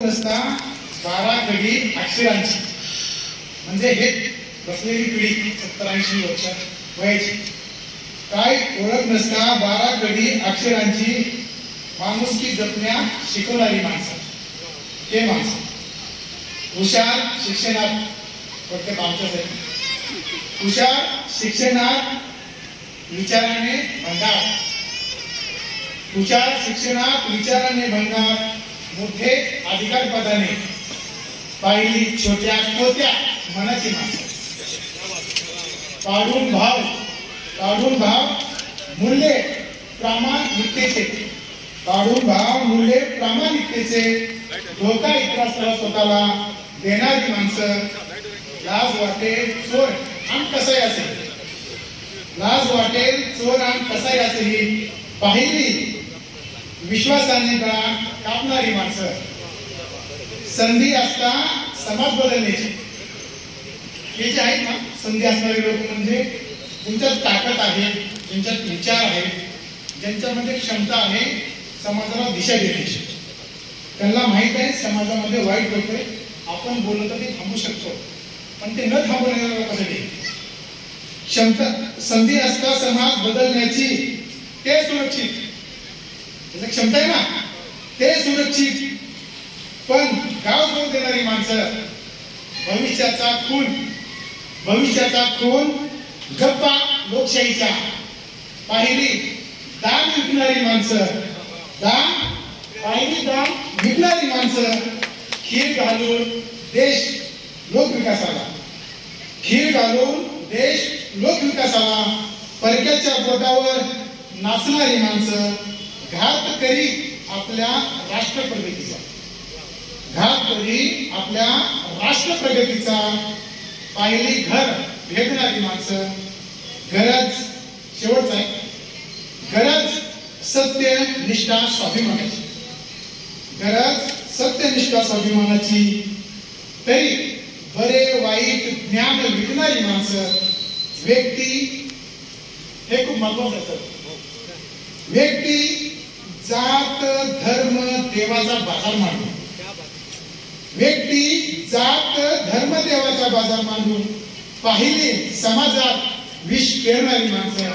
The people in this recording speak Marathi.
रस्ता 12 गडी अक्षरांची म्हणजे हे बसलेली पिढी 70-80 वर्ष वयाची काय ओळख नसता 12 गडी अक्षरांची माणुसकी जपण्या शिकवणारी माणसं हे माणसं हुशार शिक्षणात फक्त आमच्यासाठी हुशार शिक्षणात विचाराने भंगार हुशार शिक्षणात विचाराने भंगार मोठे अधिकार पदाने पाहिली छोट्या कोत्या मनाची माणसं काढून भाव मूल्ये प्रामाणिकतेचे धोका इतरांसह स्वतःला देणारी माणसं लाज वाटेल चोर आणि कसाही असेल पाहिली विश्वासाने गळा कापणारी माणसं संधी असता समाज बदलण्याची हे जे आहेत ना संधी असणारे लोक म्हणजे ज्यांच्यात ताकद आहे ज्यांच्यात विचार आहे ज्यांच्यामध्ये क्षमता आहे समाजाला दिशा देण्याची त्यांना माहित आहे समाजामध्ये वाईट होते आपण बोललो तर ते थांबू शकतो पण ते न थांबवणाऱ्या लोकांसाठी क्षमता संधी असता समाज बदलण्याची ते सुरक्षित क्षमता आहे ना ते सुरक्षित पण गाव सोडून देणारी माणसं भविष्याचा खून गप्पा लोकशाहीच्या पाहिली दान विकणारी माणसं खीर घालून देश लोकविकासाला परक्याच्या बोटावर नाचणारी माणसं घात करी आपल्या राष्ट्र प्रगतीचा पाहिली घर भेटणारी माणसं गरज सत्यनिष्ठा स्वाभिमानाची तरी बरे वाईट ज्ञान विकणारी माणसं व्यक्ती हे खूप महत्वाचं असतं व्यक्ती जात धर्म देवाचा बाजार मांडून पाहिली समाजात विष पेरणारी माणसं